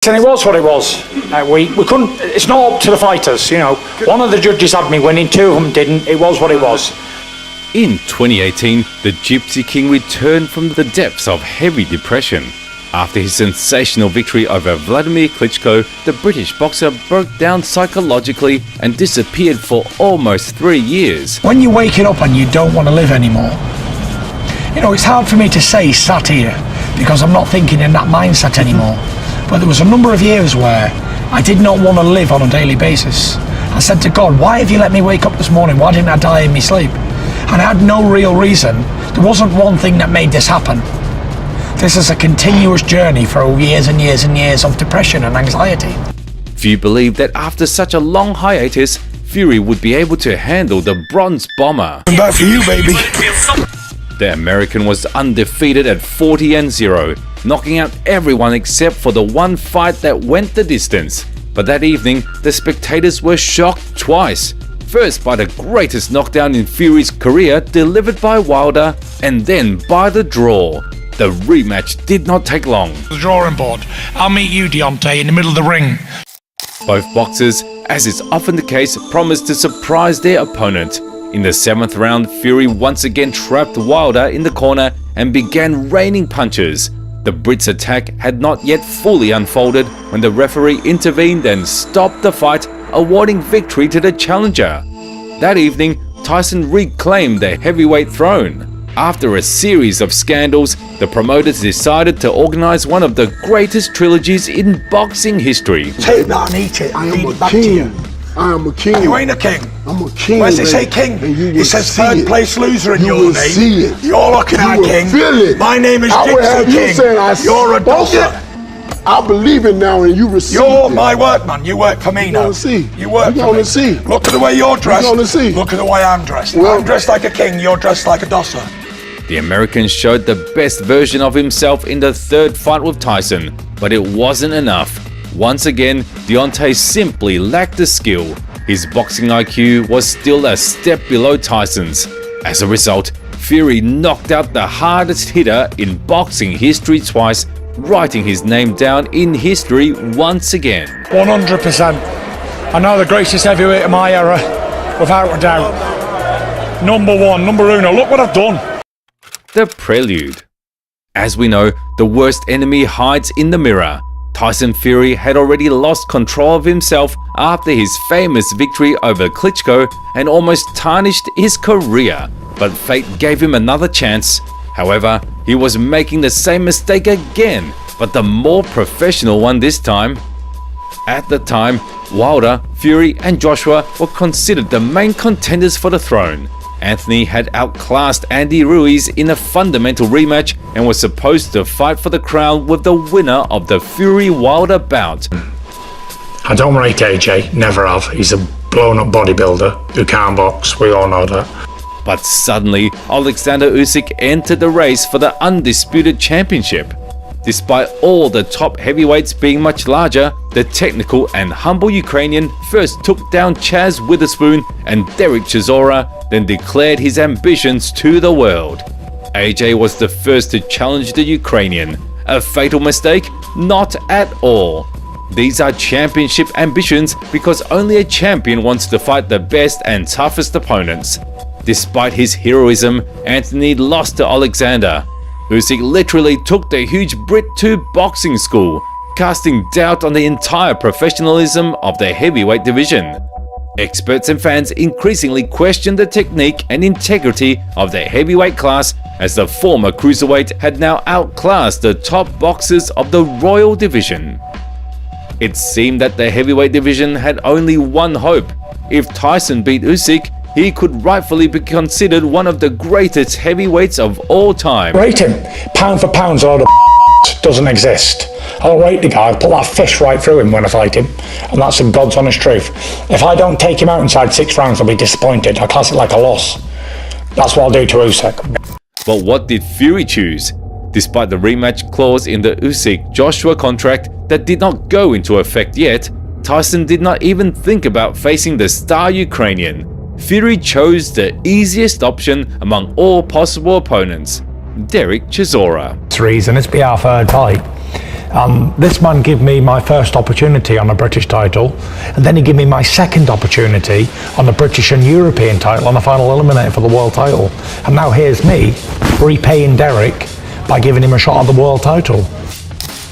And it was what it was. We couldn't. It's not up to the fighters, you know. One of the judges had me winning, two of them didn't. It was what it was. In 2018, the Gypsy King returned from the depths of heavy depression. After his sensational victory over Vladimir Klitschko, the British boxer broke down psychologically and disappeared for almost 3 years. When you're waking up and you don't want to live anymore, you know, it's hard for me to say sat here because I'm not thinking in that mindset anymore. But there was a number of years where I did not want to live on a daily basis. I said to God, why have you let me wake up this morning? Why didn't I die in my sleep? And I had no real reason. There wasn't one thing that made this happen. This is a continuous journey for years and years and years of depression and anxiety. Few believed that after such a long hiatus, Fury would be able to handle the Bronze Bomber. I'm back for you, baby. The American was undefeated at 40-0, knocking out everyone except for the one fight that went the distance. But that evening, the spectators were shocked twice. First by the greatest knockdown in Fury's career delivered by Wilder, and then by the draw. The rematch did not take long. The drawing board. I'll meet you, Deontay, in the middle of the ring. Both boxers, as is often the case, promised to surprise their opponent. In the 7th round, Fury once again trapped Wilder in the corner and began raining punches. The Brits' attack had not yet fully unfolded when the referee intervened and stopped the fight, awarding victory to the challenger. That evening, Tyson reclaimed the heavyweight throne. After a series of scandals, the promoters decided to organize one of the greatest trilogies in boxing history. Take that and eat it. I am a king. I am a king. You ain't a king. I'm a king. Where's it say king? It says third place loser in you your will name. See it. You're looking you at will king. Feel it. My name is I would have Gypsy you King. saying I You're a doctor. I believe it now, and you receive You're it. my workman. You work for me You're now. gonna see. You work You're for gonna me. see. Look at the way you're dressed. You're gonna see. Look at the way I'm dressed. Well, I'm dressed like a king. You're dressed like a dosser. The American showed the best version of himself in the third fight with Tyson, but it wasn't enough. Once again, Deontay simply lacked the skill. His boxing IQ was still a step below Tyson's. As a result, Fury knocked out the hardest hitter in boxing history twice, writing his name down in history once again. 100%. I know the greatest heavyweight of my era, without a doubt. Number one, number uno. Look what I've done. The Prelude. As we know, the worst enemy hides in the mirror. Tyson Fury had already lost control of himself after his famous victory over Klitschko and almost tarnished his career, but fate gave him another chance. However, he was making the same mistake again, but the more professional one this time. At the time, Wilder, Fury and Joshua were considered the main contenders for the throne. Anthony had outclassed Andy Ruiz in a fundamental rematch and was supposed to fight for the crown with the winner of the Fury-Wilder bout. I don't rate AJ. Never have. He's a blown-up bodybuilder who can't box. We all know that. But suddenly, Alexander Usyk entered the race for the undisputed championship. Despite all the top heavyweights being much larger, the technical and humble Ukrainian first took down Chaz Witherspoon and Derek Chisora, then declared his ambitions to the world. AJ was the first to challenge the Ukrainian. A fatal mistake? Not at all. These are championship ambitions because only a champion wants to fight the best and toughest opponents. Despite his heroism, Anthony lost to Alexander. Usyk literally took the huge Brit to boxing school, casting doubt on the entire professionalism of the heavyweight division. Experts and fans increasingly questioned the technique and integrity of the heavyweight class, as the former cruiserweight had now outclassed the top boxers of the Royal Division. It seemed that the heavyweight division had only one hope. If Tyson beat Usyk, he could rightfully be considered one of the greatest heavyweights of all time. Rate him. Pound for pound, all the doesn't exist. I'll rate the guy. I'll put that fist right through him when I fight him. And that's the God's honest truth. If I don't take him out inside 6 rounds, I'll be disappointed. I'll class it like a loss. That's what I'll do to Usyk. But what did Fury choose? Despite the rematch clause in the Usyk-Joshua contract that did not go into effect yet, Tyson did not even think about facing the star Ukrainian. Fury chose the easiest option among all possible opponents, Derek Chisora. Reason it's be our third fight. This man gave me my first opportunity on a British title, and then he gave me my second opportunity on the British and European title on the final eliminator for the world title. And now here's me repaying Derek by giving him a shot at the world title.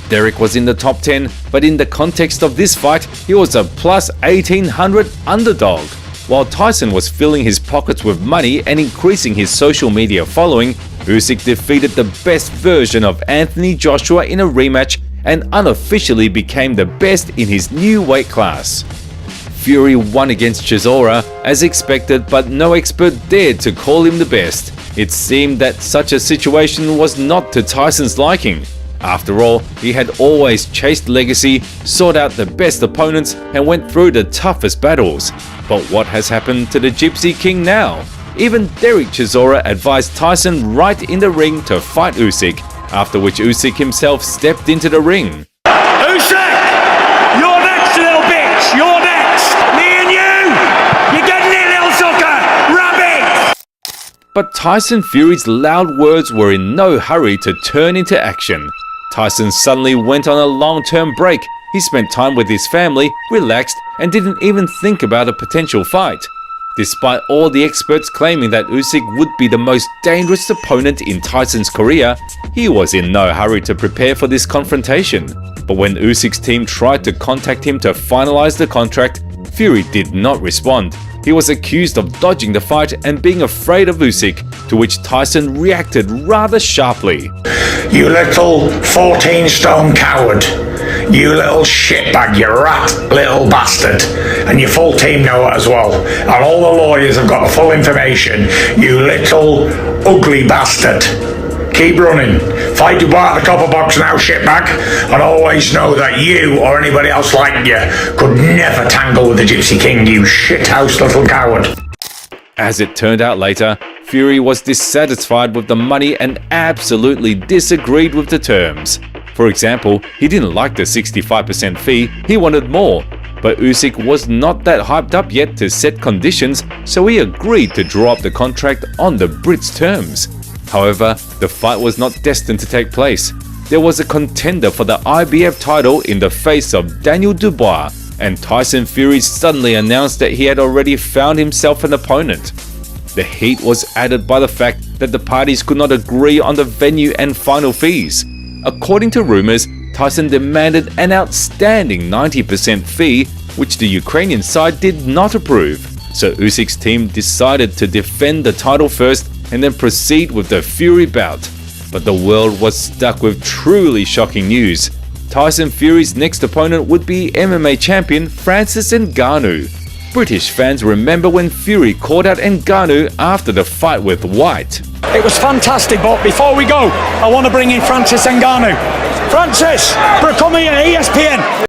Derek was in the top 10, but in the context of this fight, he was a plus 1800 underdog. While Tyson was filling his pockets with money and increasing his social media following, Usyk defeated the best version of Anthony Joshua in a rematch and unofficially became the best in his new weight class. Fury won against Chisora as expected, but no expert dared to call him the best. It seemed that such a situation was not to Tyson's liking. After all, he had always chased legacy, sought out the best opponents, and went through the toughest battles. But what has happened to the Gypsy King now? Even Derek Chisora advised Tyson right in the ring to fight Usyk, after which Usyk himself stepped into the ring. Usyk! You're next, little bitch! You're next! Me and you! You're getting it, little sucker! Rabbit! But Tyson Fury's loud words were in no hurry to turn into action. Tyson suddenly went on a long-term break. He spent time with his family, relaxed, and didn't even think about a potential fight. Despite all the experts claiming that Usyk would be the most dangerous opponent in Tyson's career, he was in no hurry to prepare for this confrontation. But when Usyk's team tried to contact him to finalize the contract, Fury did not respond. He was accused of dodging the fight and being afraid of Usyk, to which Tyson reacted rather sharply. You little 14-stone coward. You little shitbag, you rat little bastard. And your full team know it as well. And all the lawyers have got the full information. You little ugly bastard. Keep running. Fight your way out of the copper box now, shitbag. And always know that you or anybody else like you could never tangle with the Gypsy King, you shithouse little coward. As it turned out later, Fury was dissatisfied with the money and absolutely disagreed with the terms. For example, he didn't like the 65% fee, he wanted more. But Usyk was not that hyped up yet to set conditions, so he agreed to draw up the contract on the Brits' terms. However, the fight was not destined to take place. There was a contender for the IBF title in the face of Daniel Dubois, and Tyson Fury suddenly announced that he had already found himself an opponent. The heat was added by the fact that the parties could not agree on the venue and final fees. According to rumors, Tyson demanded an outstanding 90% fee, which the Ukrainian side did not approve. So Usyk's team decided to defend the title first and then proceed with the Fury bout. But the world was stuck with truly shocking news. Tyson Fury's next opponent would be MMA champion Francis Ngannou. British fans remember when Fury called out Ngannou after the fight with White. It was fantastic, but before we go, I want to bring in Francis Ngannou. Francis, come here, ESPN.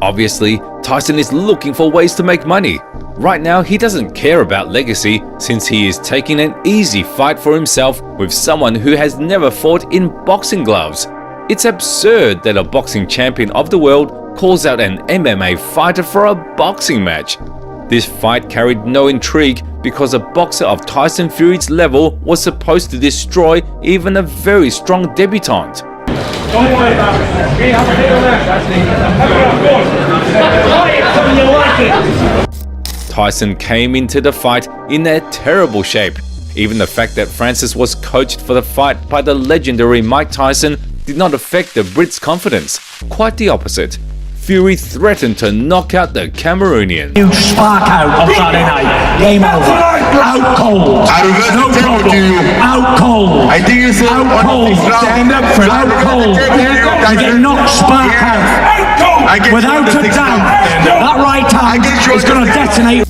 Obviously, Tyson is looking for ways to make money. Right now, he doesn't care about legacy since he is taking an easy fight for himself with someone who has never fought in boxing gloves. It's absurd that a boxing champion of the world calls out an MMA fighter for a boxing match. This fight carried no intrigue because a boxer of Tyson Fury's level was supposed to destroy even a very strong debutant. Don't worry about it. We have a hit on that. Tyson came into the fight in a terrible shape. Even the fact that Francis was coached for the fight by the legendary Mike Tyson did not affect the Brits' confidence. Quite the opposite. Fury threatened to knock out the Cameroonian. You spark out on Saturday night. Game over. Out cold. I reverse No the table problem. to you. Out cold. I think you said Out cold. stand up for Out cold. You get knocked spark out. Without a doubt, that right hand is going to detonate.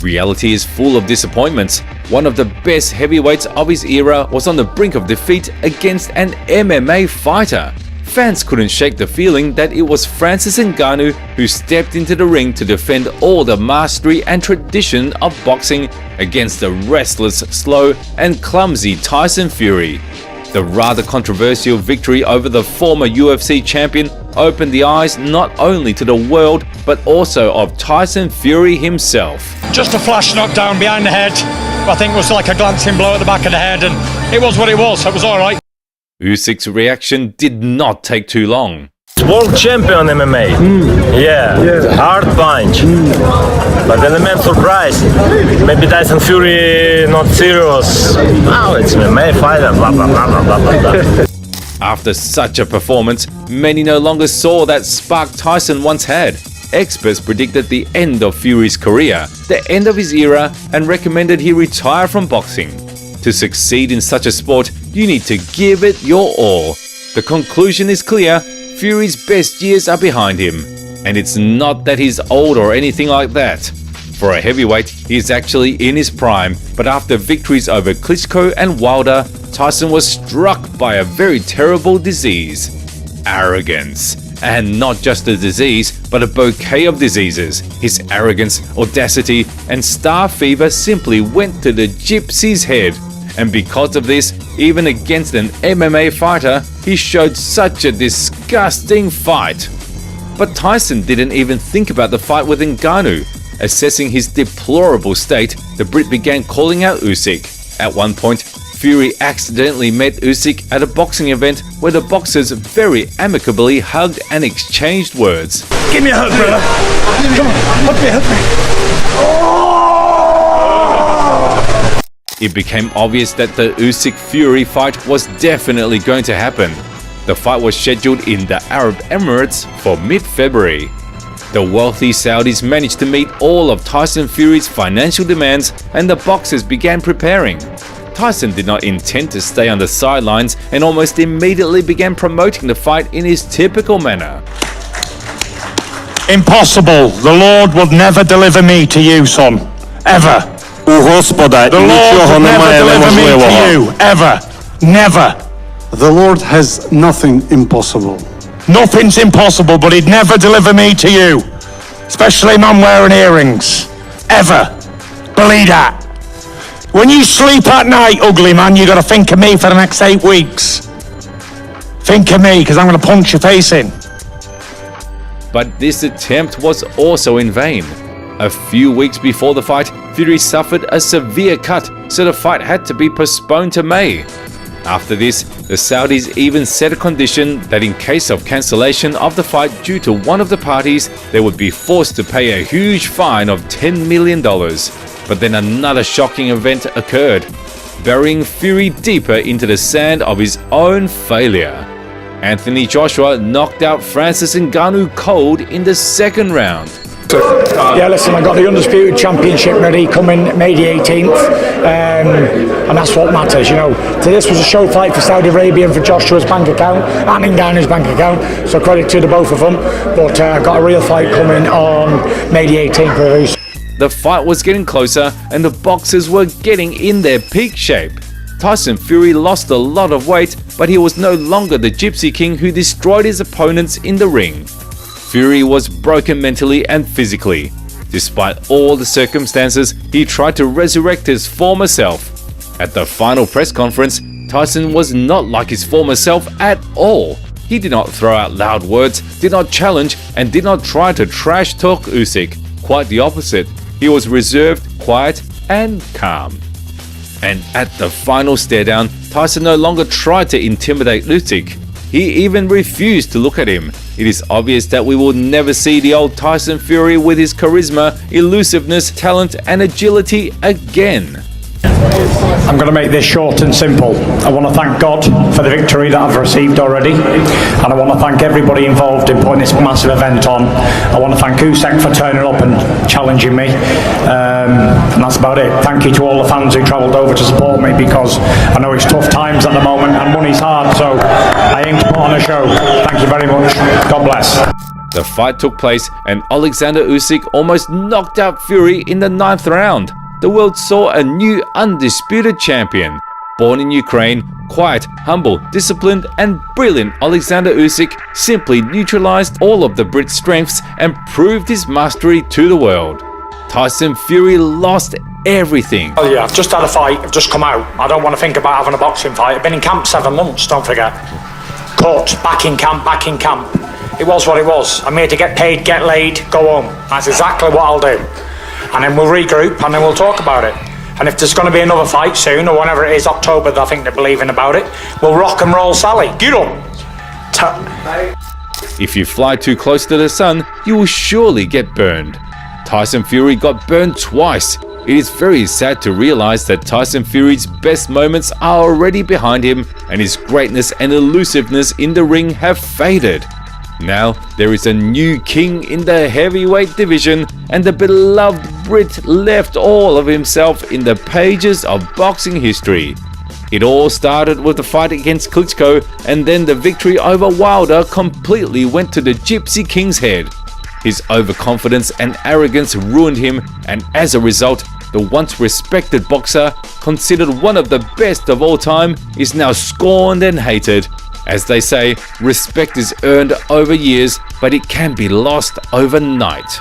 Reality is full of disappointments. One of the best heavyweights of his era was on the brink of defeat against an MMA fighter. Fans couldn't shake the feeling that it was Francis Ngannou who stepped into the ring to defend all the mastery and tradition of boxing against the restless, slow, and clumsy Tyson Fury. The rather controversial victory over the former UFC champion opened the eyes not only to the world but also of Tyson Fury himself. Just a flash knockdown behind the head. I think it was like a glancing blow at the back of the head, and it was what it was, so it was alright. Usyk's reaction did not take too long. World champion MMA. Yeah, hard punch. But element surprise. Maybe Tyson Fury not serious. Oh, it's MMA fighter. Blah blah blah blah blah blah. After such a performance, many no longer saw that spark Tyson once had. Experts predicted the end of Fury's career, the end of his era, and recommended he retire from boxing. To succeed in such a sport, you need to give it your all. The conclusion is clear: Fury's best years are behind him. And it's not that he's old or anything like that. For a heavyweight, he is actually in his prime, but after victories over Klitschko and Wilder, Tyson was struck by a very terrible disease: arrogance. And not just a disease, but a bouquet of diseases. His arrogance, audacity, and star fever simply went to the gypsy's head. And because of this, even against an MMA fighter, he showed such a disgusting fight. But Tyson didn't even think about the fight with Ngannou. Assessing his deplorable state, the Brit began calling out Usyk. At one point, Fury accidentally met Usyk at a boxing event where the boxers very amicably hugged and exchanged words. Give me a hug, brother. Come on, hug me, hug me. It became obvious that the Usyk-Fury fight was definitely going to happen. The fight was scheduled in the Arab Emirates for mid-February. The wealthy Saudis managed to meet all of Tyson Fury's financial demands, and the boxers began preparing. Tyson did not intend to stay on the sidelines and almost immediately began promoting the fight in his typical manner. Impossible. The Lord would never deliver me to you, son. Ever. У Господа The Lord нічого would never немає deliver me to неможливого. you. Ever. Never. The Lord has nothing impossible. Nothing's impossible, but he'd never deliver me to you. Especially a man wearing earrings. Ever. Believe that. When you sleep at night, ugly man, you gotta think of me for the next 8 weeks. Think of me, because I'm gonna punch your face in. But this attempt was also in vain. A few weeks before the fight, Fury suffered a severe cut, so the fight had to be postponed to May. After this, the Saudis even set a condition that in case of cancellation of the fight due to one of the parties, they would be forced to pay a huge fine of $10 million. But then another shocking event occurred, burying Fury deeper into the sand of his own failure. Anthony Joshua knocked out Francis Ngannou cold in the second round. Yeah, listen, I got the Undisputed Championship ready coming May the 18th, and that's what matters, you know. So this was a show fight for Saudi Arabia and for Joshua's bank account and Ngannou's bank account, so credit to the both of them, but I've got a real fight coming on May the 18th. The fight was getting closer and the boxers were getting in their peak shape. Tyson Fury lost a lot of weight, but he was no longer the Gypsy King who destroyed his opponents in the ring. Fury was broken mentally and physically. Despite all the circumstances, he tried to resurrect his former self. At the final press conference, Tyson was not like his former self at all. He did not throw out loud words, did not challenge, and did not try to trash talk Usyk. Quite the opposite. He was reserved, quiet, and calm. And at the final stare down, Tyson no longer tried to intimidate Usyk. He even refused to look at him. It is obvious that we will never see the old Tyson Fury with his charisma, elusiveness, talent, and agility again. I'm going to make this short and simple. I want to thank God for the victory that I've received already, and I want to thank everybody involved in putting this massive event on. I want to thank Usyk for turning up and challenging me, and that's about it. Thank you to all the fans who travelled over to support me, because I know it's tough times at the moment and money's hard, so I aim to put on a show. Thank you very much. God bless. The fight took place and Alexander Usyk almost knocked out Fury in the 9th round. The world saw a new undisputed champion. Born in Ukraine, quiet, humble, disciplined, and brilliant Alexander Usyk simply neutralized all of the Brit strengths and proved his mastery to the world. Tyson Fury lost everything. Oh yeah, I've just had a fight, I've just come out. I don't want to think about having a boxing fight. I've been in camp 7 months, don't forget. Cut, back in camp, back in camp. It was what it was. I'm here to get paid, get laid, go home. That's exactly what I'll do. And then we'll regroup and then we'll talk about it. And if there's going to be another fight soon, or whenever it is, October, I think they're believing about it, we'll rock and roll Sally. Get up! If you fly too close to the sun, you will surely get burned. Tyson Fury got burned twice. It is very sad to realize that Tyson Fury's best moments are already behind him and his greatness and elusiveness in the ring have faded. Now there is a new king in the heavyweight division, and the beloved Brit left all of himself in the pages of boxing history. It all started with the fight against Klitschko, and then the victory over Wilder completely went to the Gypsy King's head. His overconfidence and arrogance ruined him, and as a result, the once respected boxer, considered one of the best of all time, is now scorned and hated. As they say, respect is earned over years, but it can be lost overnight.